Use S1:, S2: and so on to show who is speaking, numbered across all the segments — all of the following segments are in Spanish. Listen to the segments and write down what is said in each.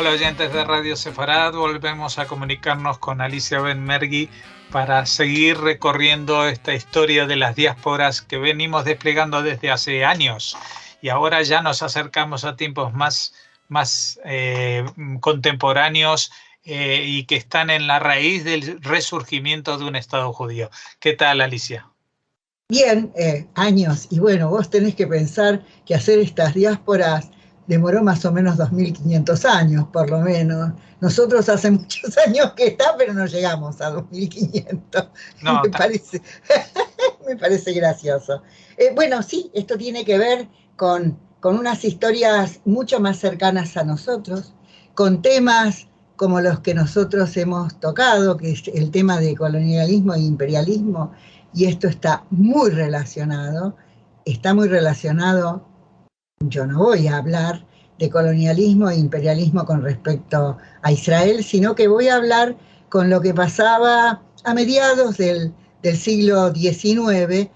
S1: Hola oyentes de Radio Sefarad, volvemos a comunicarnos con Alicia Benmergui para seguir recorriendo esta historia de las diásporas que venimos desplegando desde hace años y ahora ya nos acercamos a tiempos más contemporáneos y que están en la raíz del resurgimiento de un Estado judío. ¿Qué tal, Alicia?
S2: Bien, años, y bueno, vos tenés que pensar que hacer estas diásporas demoró más o menos 2500 años, por lo menos. Nosotros hace muchos años que está, pero no llegamos a 2500.
S1: No,
S2: Me parece gracioso. Bueno, sí, esto tiene que ver con unas historias mucho más cercanas a nosotros, con temas como los que nosotros hemos tocado, que es el tema de colonialismo e imperialismo, y esto está muy relacionado, yo no voy a hablar de colonialismo e imperialismo con respecto a Israel, sino que voy a hablar con lo que pasaba a mediados del siglo XIX.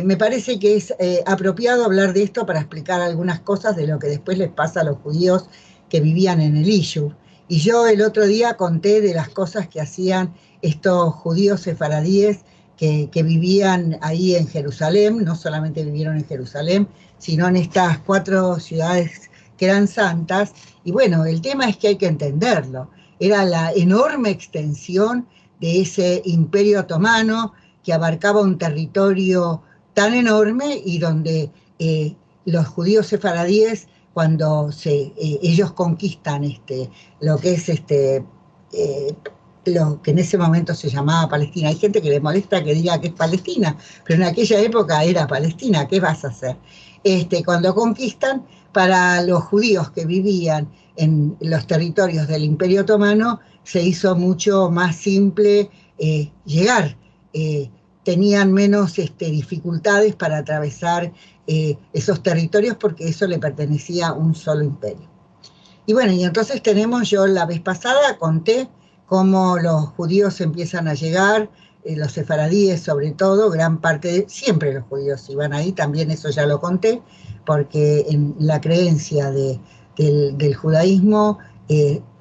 S2: Me parece que es apropiado hablar de esto para explicar algunas cosas de lo que después les pasa a los judíos que vivían en el Iyur. Y yo el otro día conté de las cosas que hacían estos judíos sefaradíes que vivían ahí en Jerusalén, no solamente vivieron en Jerusalén, sino en estas 4 ciudades que eran santas. Y bueno, el tema es que hay que entenderlo. Era la enorme extensión de ese imperio otomano que abarcaba un territorio tan enorme y donde los judíos sefaradíes, cuando ellos conquistan lo que es lo que en ese momento se llamaba Palestina. Hay gente que le molesta que diga que es Palestina, pero en aquella época era Palestina. ¿Qué vas a hacer? Cuando conquistan, para los judíos que vivían en los territorios del Imperio Otomano, se hizo mucho más simple llegar. Tenían menos dificultades para atravesar esos territorios porque eso le pertenecía a un solo imperio. Y bueno, y entonces yo la vez pasada conté cómo los judíos empiezan a llegar, los sefaradíes sobre todo, gran parte, siempre los judíos iban ahí, también eso ya lo conté, porque en la creencia del judaísmo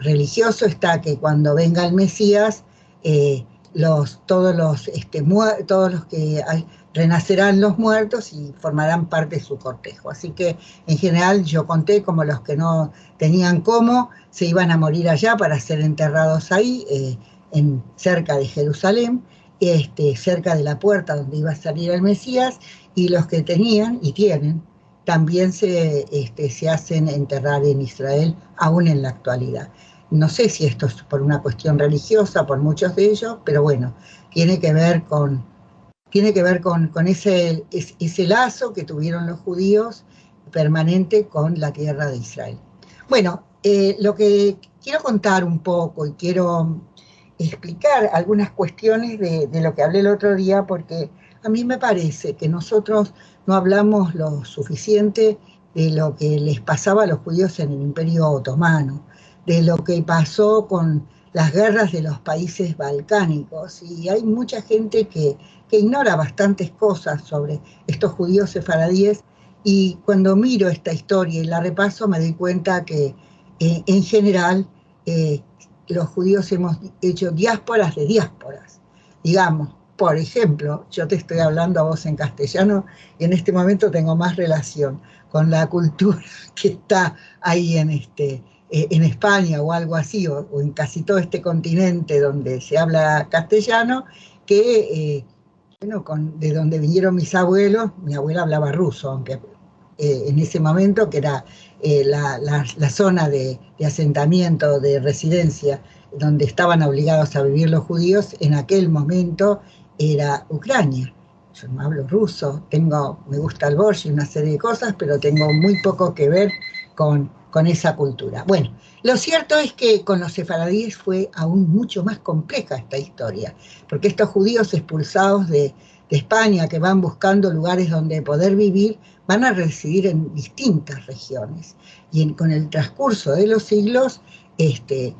S2: religioso está que cuando venga el Mesías, todos los que renacerán los muertos y formarán parte de su cortejo. Así que en general yo conté como los que no tenían cómo se iban a morir allá para ser enterrados ahí, cerca de Jerusalén, cerca de la puerta donde iba a salir el Mesías, y los que tenían y tienen también se hacen enterrar en Israel aún en la actualidad. No sé si esto es por una cuestión religiosa, por muchos de ellos, pero bueno, tiene que ver con ese lazo que tuvieron los judíos permanente con la tierra de Israel. Bueno, lo que quiero contar un poco y quiero explicar algunas cuestiones de lo que hablé el otro día, porque a mí me parece que nosotros no hablamos lo suficiente de lo que les pasaba a los judíos en el Imperio Otomano, de lo que pasó con las guerras de los países balcánicos, y hay mucha gente que ignora bastantes cosas sobre estos judíos sefaradíes, y cuando miro esta historia y la repaso me doy cuenta que en general los judíos hemos hecho diásporas de diásporas. Digamos, por ejemplo, yo te estoy hablando a vos en castellano y en este momento tengo más relación con la cultura que está ahí en España o algo así, o en casi todo este continente donde se habla castellano, que de donde vinieron mis abuelos. Mi abuela hablaba ruso, aunque en ese momento, que era la zona de asentamiento, de residencia, donde estaban obligados a vivir los judíos, en aquel momento era Ucrania. Yo no hablo ruso, me gusta el borsch y una serie de cosas, pero tengo muy poco que ver con esa cultura. Bueno, lo cierto es que con los sefaradíes fue aún mucho más compleja esta historia, porque estos judíos expulsados de España, que van buscando lugares donde poder vivir, van a residir en distintas regiones. Y con el transcurso de los siglos, se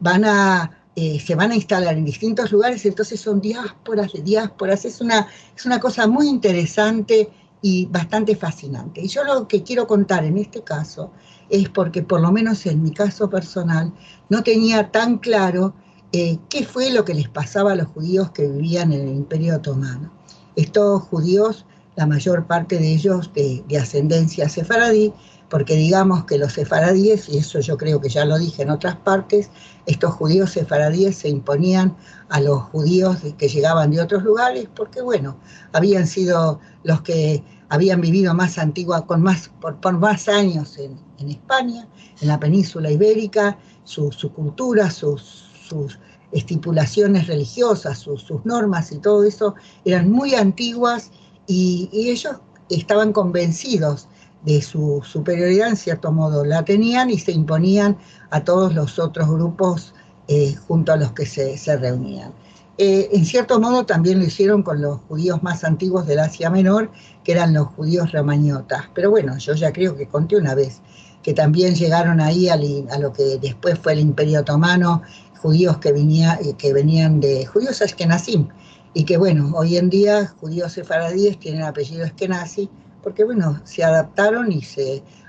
S2: van a instalar en distintos lugares, entonces son diásporas de diásporas. Es una cosa muy interesante y bastante fascinante. Y yo lo que quiero contar en este caso es porque, por lo menos en mi caso personal, no tenía tan claro qué fue lo que les pasaba a los judíos que vivían en el Imperio Otomano. Estos judíos, la mayor parte de ellos de ascendencia sefaradí, porque digamos que los sefaradíes, y eso yo creo que ya lo dije en otras partes, estos judíos sefaradíes se imponían a los judíos que llegaban de otros lugares, porque bueno, habían sido los que habían vivido más antigua, por más años en España, en la península ibérica, su cultura, sus estipulaciones religiosas, sus normas y todo eso eran muy antiguas, y ellos estaban convencidos de su superioridad, en cierto modo la tenían, y se imponían a todos los otros grupos junto a los que se reunían. En cierto modo también lo hicieron con los judíos más antiguos del Asia Menor, que eran los judíos romañotas. Pero bueno, yo ya creo que conté una vez que también llegaron ahí a lo que después fue el Imperio Otomano, judíos que venían de judíos ashkenazim, y que bueno, hoy en día judíos sefaradíes tienen apellido ashkenazi, porque bueno, se adaptaron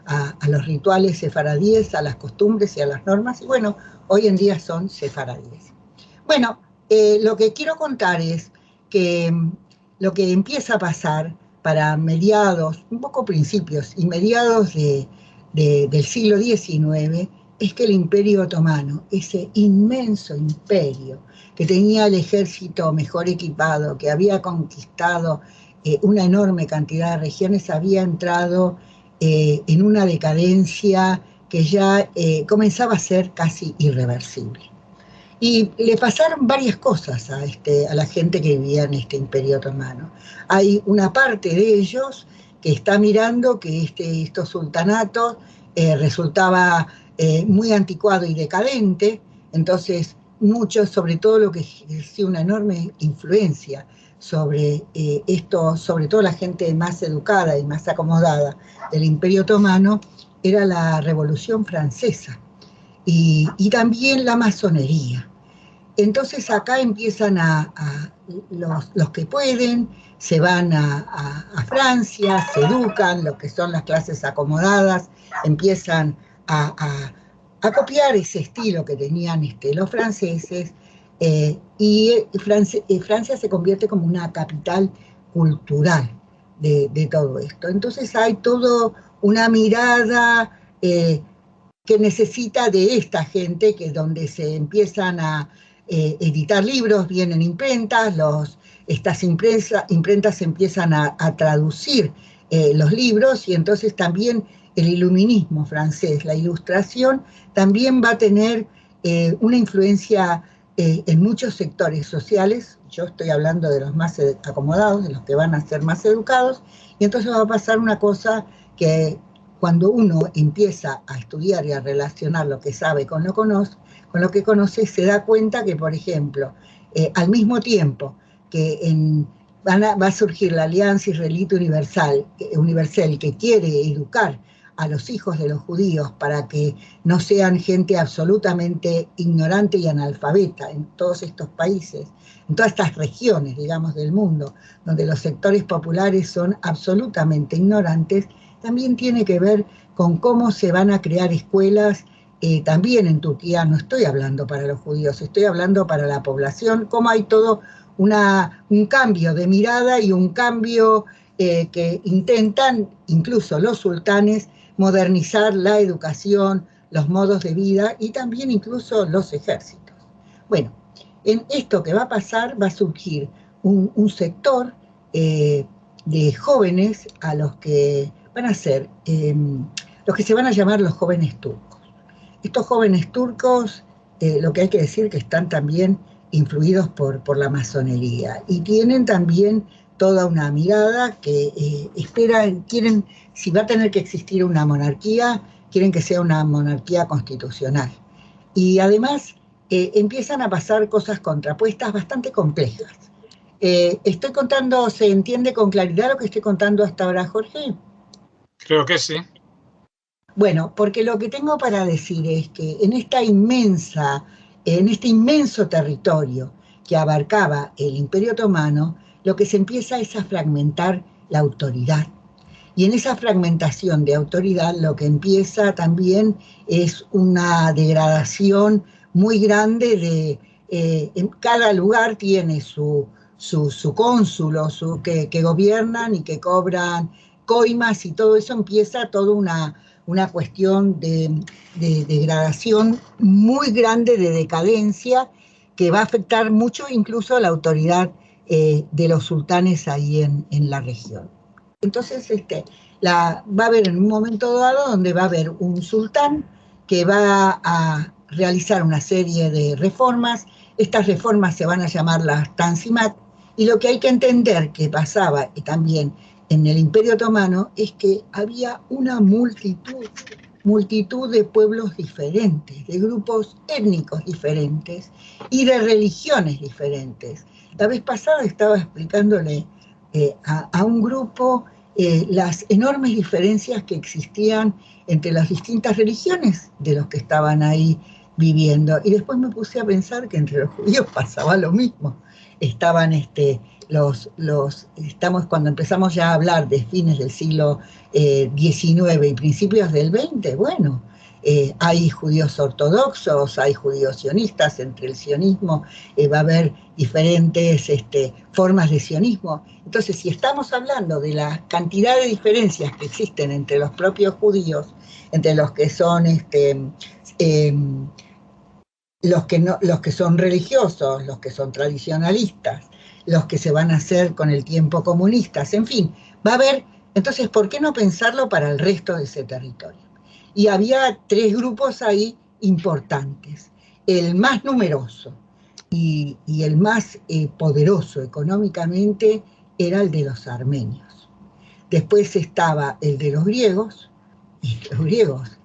S2: a los rituales sefaradíes, a las costumbres y a las normas, y bueno, hoy en día son sefaradíes. Bueno, lo que quiero contar es que lo que empieza a pasar para mediados, un poco principios y mediados del siglo XIX, es que el Imperio Otomano, ese inmenso imperio que tenía el ejército mejor equipado, que había conquistado una enorme cantidad de regiones, había entrado en una decadencia que ya comenzaba a ser casi irreversible. Y le pasaron varias cosas a la gente que vivía en este Imperio Otomano. Hay una parte de ellos que está mirando que estos sultanatos resultaba muy anticuado y decadente, entonces muchos, sobre todo lo que ejerció una enorme influencia sobre esto, sobre todo la gente más educada y más acomodada del Imperio Otomano, era la Revolución Francesa y también la masonería. Entonces acá empiezan los que pueden, se van a Francia, se educan, lo que son las clases acomodadas, empiezan a copiar ese estilo que tenían los franceses, y Francia se convierte como una capital cultural de todo esto. Entonces hay toda una mirada que necesita de esta gente, que es donde se empiezan a editar libros, vienen imprentas, estas imprentas empiezan a traducir los libros, y entonces también el iluminismo francés, la ilustración, también va a tener una influencia en muchos sectores sociales. Yo estoy hablando de los más acomodados, de los que van a ser más educados, y entonces va a pasar una cosa que cuando uno empieza a estudiar y a relacionar lo que sabe con lo que conoce, se da cuenta que, por ejemplo, al mismo tiempo que va a surgir la Alianza Israelita Universal, que quiere educar a los hijos de los judíos para que no sean gente absolutamente ignorante y analfabeta en todos estos países, en todas estas regiones, digamos, del mundo, donde los sectores populares son absolutamente ignorantes, también tiene que ver con cómo se van a crear escuelas. También en Turquía, no estoy hablando para los judíos, estoy hablando para la población, cómo hay todo un cambio de mirada y un cambio que intentan, incluso los sultanes, modernizar la educación, los modos de vida y también incluso los ejércitos. Bueno, en esto que va a pasar va a surgir un sector de jóvenes a los que van a ser los que se van a llamar los jóvenes turcos. Estos jóvenes turcos, lo que hay que decir que están también influidos por la masonería y tienen también toda una mirada que quieren, si va a tener que existir una monarquía, quieren que sea una monarquía constitucional. Y además empiezan a pasar cosas contrapuestas bastante complejas. ¿Estoy contando, se entiende con claridad lo que estoy contando hasta ahora, Jorge?
S1: Creo que sí.
S2: Bueno, porque lo que tengo para decir es que en este inmenso territorio que abarcaba el Imperio Otomano, lo que se empieza es a fragmentar la autoridad. Y en esa fragmentación de autoridad lo que empieza también es una degradación muy grande de, en cada lugar tiene su cónsulo, que gobiernan y que cobran coimas, y todo eso empieza toda una cuestión de degradación muy grande, de decadencia, que va a afectar mucho incluso a la autoridad de los sultanes ahí en la región. Entonces, va a haber en un momento dado donde va a haber un sultán que va a realizar una serie de reformas. Estas reformas se van a llamar las Tanzimat, y lo que hay que entender que pasaba y también en el Imperio Otomano es que había una multitud de pueblos diferentes, de grupos étnicos diferentes y de religiones diferentes. La vez pasada estaba explicándole a un grupo las enormes diferencias que existían entre las distintas religiones de los que estaban ahí viviendo. Y después me puse a pensar que entre los judíos pasaba lo mismo. Estaban estamos cuando empezamos ya a hablar de fines del siglo XIX y principios del XX, bueno, hay judíos ortodoxos, hay judíos sionistas. Entre el sionismo va a haber diferentes formas de sionismo. Entonces, si estamos hablando de la cantidad de diferencias que existen entre los propios judíos, entre los que son los que son religiosos, los que son tradicionalistas, los que se van a hacer con el tiempo comunistas, en fin, va a haber. Entonces, ¿por qué no pensarlo para el resto de ese territorio? Y había tres grupos ahí importantes. El más numeroso y el más poderoso económicamente era el de los armenios. Después estaba el de los griegos, y los griegos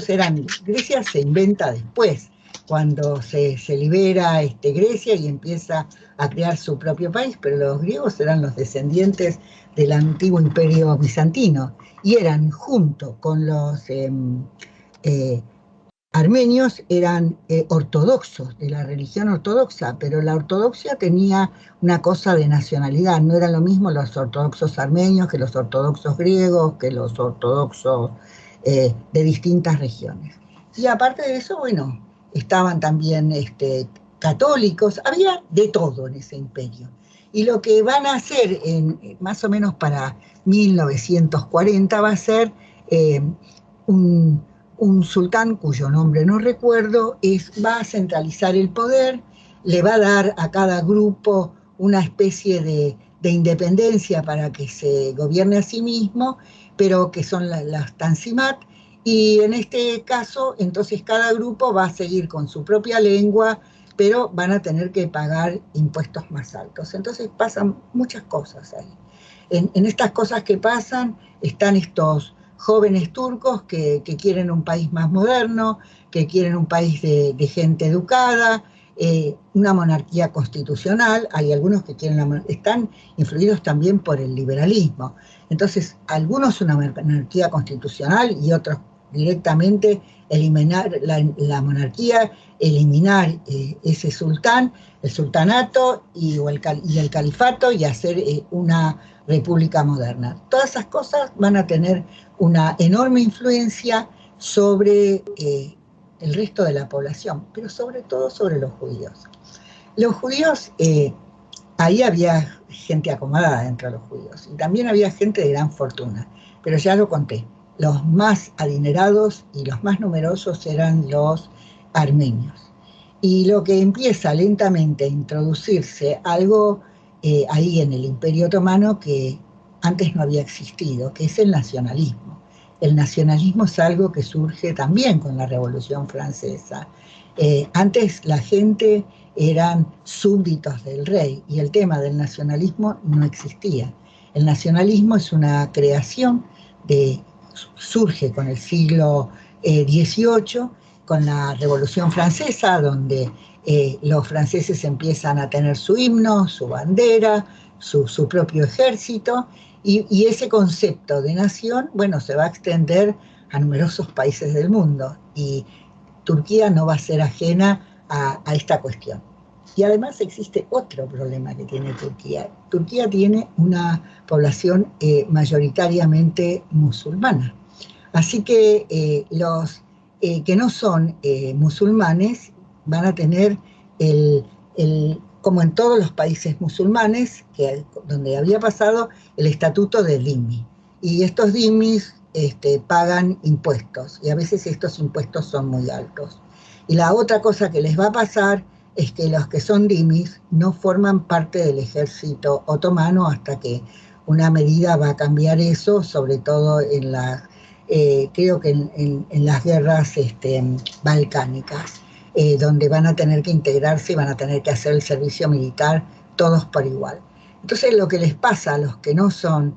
S2: eran, Grecia se inventa después, cuando se libera Grecia y empieza a crear su propio país, pero los griegos eran los descendientes del antiguo imperio bizantino, y eran, junto con los armenios, eran ortodoxos, de la religión ortodoxa, pero la ortodoxia tenía una cosa de nacionalidad. No eran lo mismo los ortodoxos armenios que los ortodoxos griegos, que los ortodoxos de distintas regiones. Y aparte de eso, bueno, estaban también católicos, había de todo en ese imperio. Y lo que van a hacer más o menos para 1940 va a ser un sultán cuyo nombre no recuerdo, va a centralizar el poder, le va a dar a cada grupo una especie de independencia para que se gobierne a sí mismo, pero que son las Tanzimat. Y en este caso, entonces cada grupo va a seguir con su propia lengua, pero van a tener que pagar impuestos más altos. Entonces pasan muchas cosas ahí. En estas cosas que pasan están estos jóvenes turcos que quieren un país más moderno, que quieren un país de gente educada, una monarquía constitucional. Hay algunos que quieren están influidos también por el liberalismo. Entonces, algunos una monarquía constitucional y otros directamente eliminar la monarquía, eliminar ese sultán, el sultanato y el califato, y hacer una república moderna. Todas esas cosas van a tener una enorme influencia sobre el resto de la población, pero sobre todo sobre los judíos. Los judíos, ahí había gente acomodada dentro de los judíos, y también había gente de gran fortuna, pero ya lo conté. Los más adinerados y los más numerosos eran los armenios. Y lo que empieza lentamente a introducirse algo ahí en el Imperio Otomano que antes no había existido, que es el nacionalismo. El nacionalismo es algo que surge también con la Revolución Francesa. Antes la gente eran súbditos del rey y el tema del nacionalismo no existía. El nacionalismo es una creación surge con el siglo XVIII, con la Revolución Francesa, donde los franceses empiezan a tener su himno, su bandera, su propio ejército, y ese concepto de nación, bueno, se va a extender a numerosos países del mundo, y Turquía no va a ser ajena a esta cuestión. Y además existe otro problema que tiene Turquía. Turquía tiene una población mayoritariamente musulmana. Así que los que no son musulmanes van a tener como en todos los países musulmanes, donde había pasado el estatuto de dhimmi. Y estos dhimmis pagan impuestos, y a veces estos impuestos son muy altos. Y la otra cosa que les va a pasar es que los que son dhimmis no forman parte del ejército otomano hasta que una medida va a cambiar eso, sobre todo en creo que en las guerras balcánicas, donde van a tener que integrarse y van a tener que hacer el servicio militar todos por igual. Entonces lo que les pasa a los que no son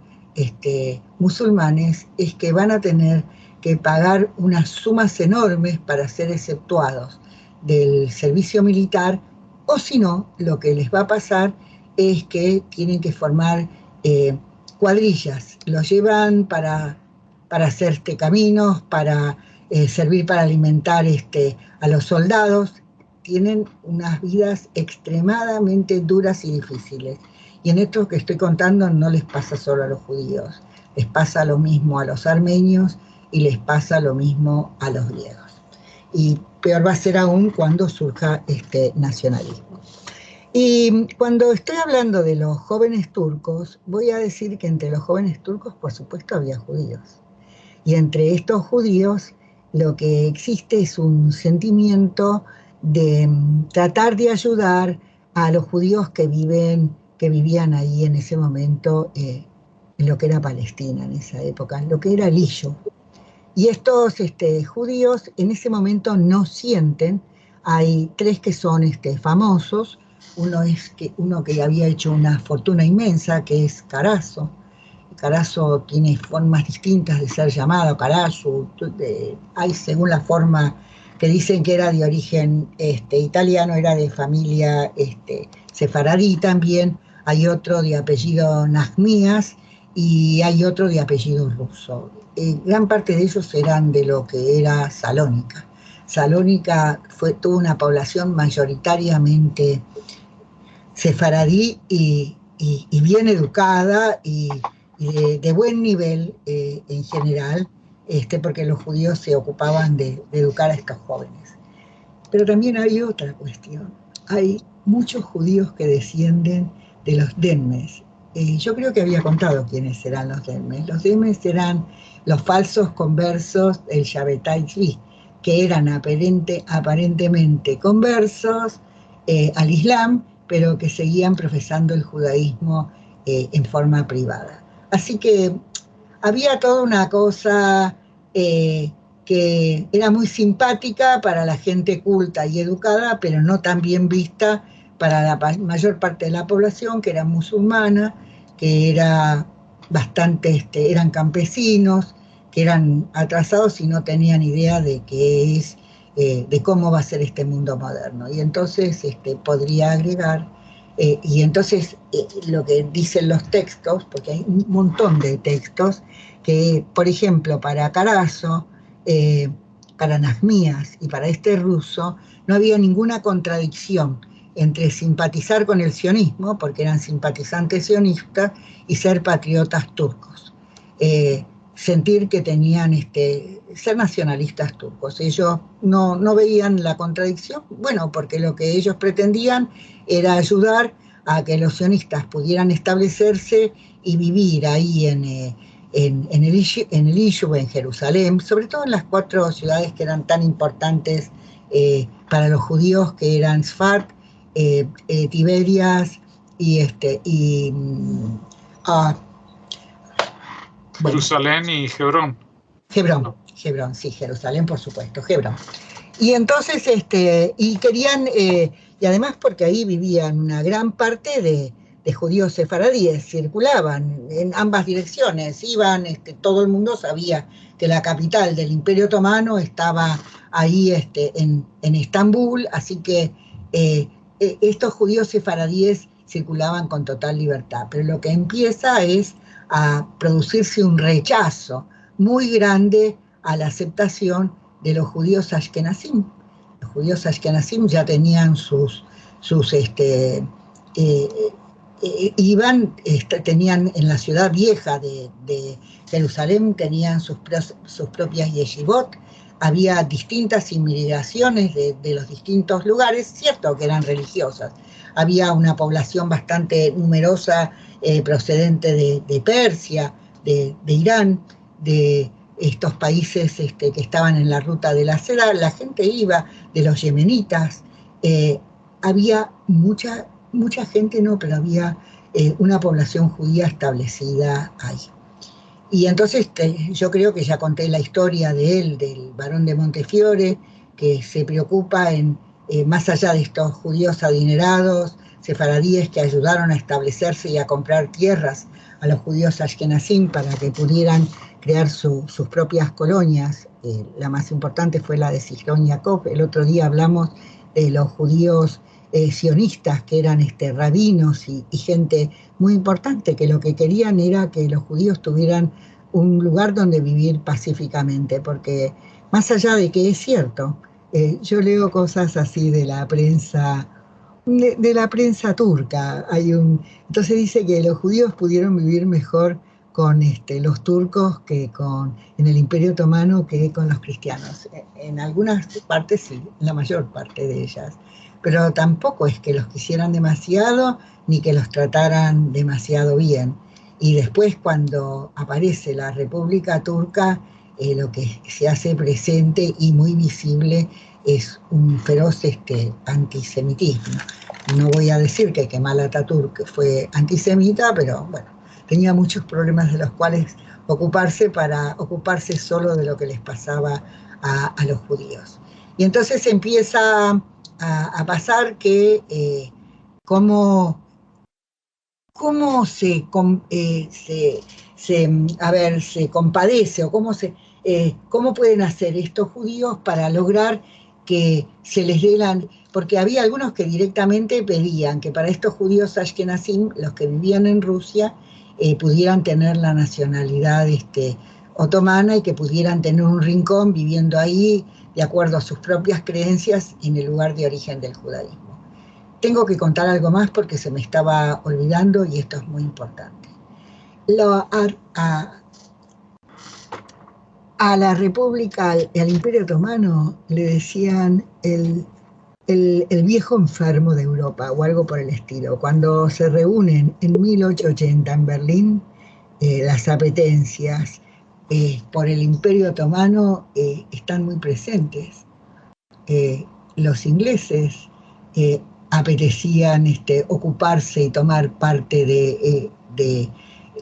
S2: musulmanes es que van a tener que pagar unas sumas enormes para ser exceptuados del servicio militar, o si no, lo que les va a pasar es que tienen que formar cuadrillas, los llevan para hacer caminos, para servir para alimentar a los soldados. Tienen unas vidas extremadamente duras y difíciles. Y en esto que estoy contando no les pasa solo a los judíos, les pasa lo mismo a los armenios y les pasa lo mismo a los griegos. Y peor va a ser aún cuando surja este nacionalismo. Y cuando estoy hablando de los jóvenes turcos, voy a decir que entre los jóvenes turcos, por supuesto, había judíos. Y entre estos judíos lo que existe es un sentimiento de tratar de ayudar a los judíos que vivían ahí en ese momento, en lo que era Palestina en esa época, lo que era el Isyu. Y estos judíos en ese momento no sienten, hay tres que son famosos, uno que había hecho una fortuna inmensa, que es Carazo. Carazo tiene formas distintas de ser llamado, Carazo, hay según la forma que dicen que era de origen italiano, era de familia sefaradí también, hay otro de apellido Nahmías y hay otro de apellido ruso. Gran parte de ellos eran de lo que era Salónica. Salónica tuvo una población mayoritariamente sefaradí y bien educada y de buen nivel en general, porque los judíos se ocupaban de educar a estos jóvenes. Pero también hay otra cuestión. Hay muchos judíos que descienden de los denmes. Yo creo que había contado quiénes eran los denmes. Los denmes eran los falsos conversos del Shabbatai Tzvi, que eran aparentemente conversos al Islam, pero que seguían profesando el judaísmo en forma privada. Así que había toda una cosa que era muy simpática para la gente culta y educada, pero no tan bien vista para la mayor parte de la población, que era musulmana, que era eran campesinos, que eran atrasados y no tenían idea de qué es, de cómo va a ser este mundo moderno. Y entonces podría agregar, y entonces lo que dicen los textos, porque hay un montón de textos, que por ejemplo para Carazo, para Nahmías y para este ruso, no había ninguna contradicción entre simpatizar con el sionismo, porque eran simpatizantes sionistas, y ser patriotas turcos. Sentir que tenían, ser nacionalistas turcos. Ellos no veían la contradicción, bueno, porque lo que ellos pretendían era ayudar a que los sionistas pudieran establecerse y vivir ahí en el Isyu, en Jerusalén, sobre todo en las 4 ciudades que eran tan importantes para los judíos, que eran Sfat, Tiberias y
S1: Jerusalén y Hebrón.
S2: Hebrón, sí, Jerusalén, por supuesto, Hebrón. Y entonces, y querían, y además porque ahí vivían una gran parte de judíos sefaradíes, circulaban en ambas direcciones, iban, todo el mundo sabía que la capital del Imperio Otomano estaba ahí en Estambul, así que estos judíos sefaradíes circulaban con total libertad, pero lo que empieza es a producirse un rechazo muy grande a la aceptación de los judíos ashkenazim. Los judíos ashkenazim ya tenían sus tenían en la ciudad vieja de Jerusalén, tenían sus propias yeshivot, había distintas inmigraciones de los distintos lugares, cierto que eran religiosas, había una población bastante numerosa procedente de Persia, de Irán, de estos países que estaban en la ruta de la seda, la gente iba, de los yemenitas, había mucha gente, no, pero había una población judía establecida ahí. Y entonces yo creo que ya conté la historia de él, del barón de Montefiore, que se preocupa más allá de estos judíos adinerados, sefaradíes que ayudaron a establecerse y a comprar tierras a los judíos ashkenazim para que pudieran crear sus propias colonias. La más importante fue la de Zichron Yaakov. El otro día hablamos de los judíos sionistas, que eran rabinos y gente muy importante, que lo que querían era que los judíos tuvieran un lugar donde vivir pacíficamente, porque más allá de que es cierto, yo leo cosas así de la prensa, de la prensa turca. Entonces dice que los judíos pudieron vivir mejor con los turcos en el Imperio Otomano que con los cristianos. En algunas partes sí, en la mayor parte de ellas. Pero tampoco es que los quisieran demasiado ni que los trataran demasiado bien. Y después, cuando aparece la República Turca, lo que se hace presente y muy visible es un feroz antisemitismo. No voy a decir que Kemal Atatürk fue antisemita, pero bueno, tenía muchos problemas de los cuales ocuparse para ocuparse solo de lo que les pasaba a los judíos. Y entonces empieza a pasar que cómo se compadece o cómo pueden hacer estos judíos para lograr que se les dé porque había algunos que directamente pedían que para estos judíos ashkenazim, los que vivían en Rusia, pudieran tener la nacionalidad otomana y que pudieran tener un rincón viviendo ahí de acuerdo a sus propias creencias en el lugar de origen del judaísmo. Tengo que contar algo más porque se me estaba olvidando y esto es muy importante. A la República, al Imperio Otomano, le decían el viejo enfermo de Europa o algo por el estilo. Cuando se reúnen en 1880 en Berlín, las apetencias por el Imperio Otomano están muy presentes. Los ingleses apetecían ocuparse y tomar parte de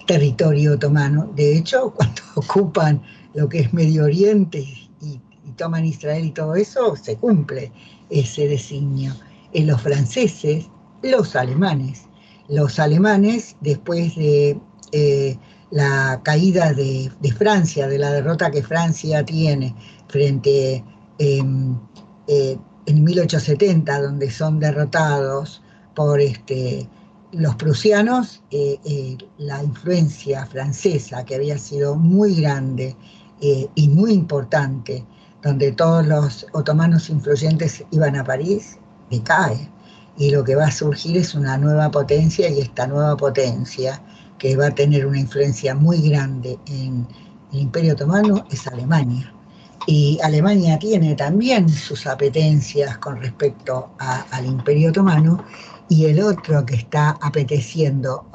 S2: territorio otomano. De hecho, cuando ocupan lo que es Medio Oriente y toman Israel y todo eso, se cumple ese designio. Los franceses, los alemanes, después de la caída de Francia, de la derrota que Francia tiene frente en 1870, donde son derrotados por los prusianos, la influencia francesa, que había sido muy grande y muy importante, donde todos los otomanos influyentes iban a París, decae. Y lo que va a surgir es una nueva potencia, y esta nueva potencia, que va a tener una influencia muy grande en el Imperio Otomano, es Alemania. Y Alemania tiene también sus apetencias con respecto al Imperio Otomano, y el otro que está apeteciendo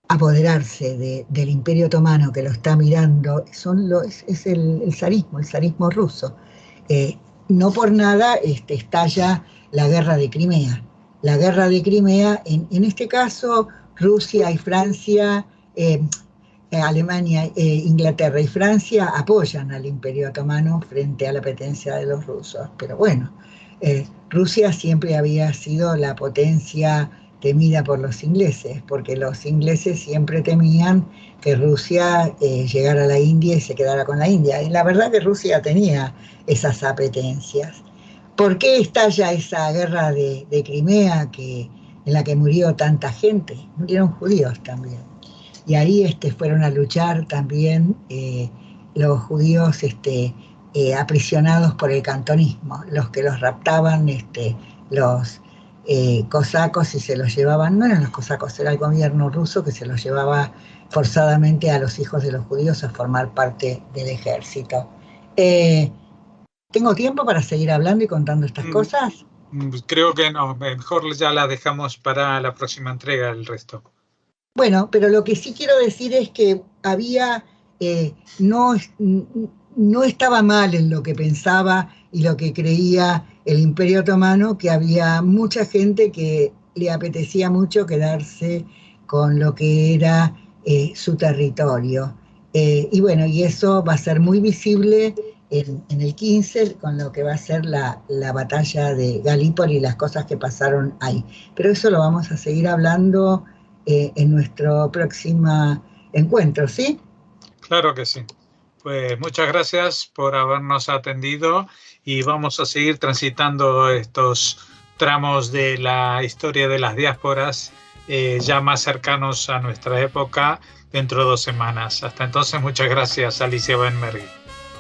S2: apoderarse del Imperio Otomano, que lo está mirando, es el zarismo ruso. No por nada estalla la guerra de Crimea. La guerra de Crimea, en este caso, Rusia y Francia, Alemania, Inglaterra y Francia apoyan al Imperio Otomano frente a la apetencia de los rusos. Pero bueno, Rusia siempre había sido la potencia temida por los ingleses, porque los ingleses siempre temían que Rusia llegara a la India y se quedara con la India. Y la verdad que Rusia tenía esas apetencias. ¿Por qué estalla esa guerra de Crimea en la que murió tanta gente? Murieron judíos también. Y ahí fueron a luchar también los judíos aprisionados por el cantonismo, los que los raptaban los cosacos y se los llevaban, no eran los cosacos, era el gobierno ruso que se los llevaba forzadamente a los hijos de los judíos a formar parte del ejército. ¿Tengo tiempo para seguir hablando y contando estas cosas?
S1: Creo que no, mejor ya la dejamos para la próxima entrega, el resto.
S2: Bueno, pero lo que sí quiero decir es que había, no estaba mal en lo que pensaba y lo que creía el Imperio Otomano, que había mucha gente que le apetecía mucho quedarse con lo que era su territorio. Y bueno, y eso va a ser muy visible en el 15, con lo que va a ser la batalla de Galípoli y las cosas que pasaron ahí. Pero eso lo vamos a seguir hablando en nuestro próximo encuentro, ¿sí?
S1: Claro que sí. Pues muchas gracias por habernos atendido y vamos a seguir transitando estos tramos de la historia de las diásporas ya más cercanos a nuestra época dentro de 2 semanas. Hasta entonces, muchas gracias, Alicia Ben-Mergui.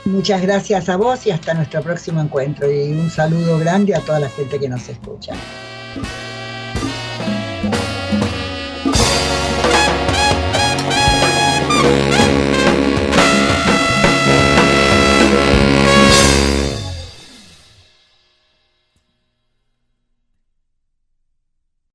S2: Muchas gracias a vos y hasta nuestro próximo encuentro. Y un saludo grande a toda la gente que nos escucha.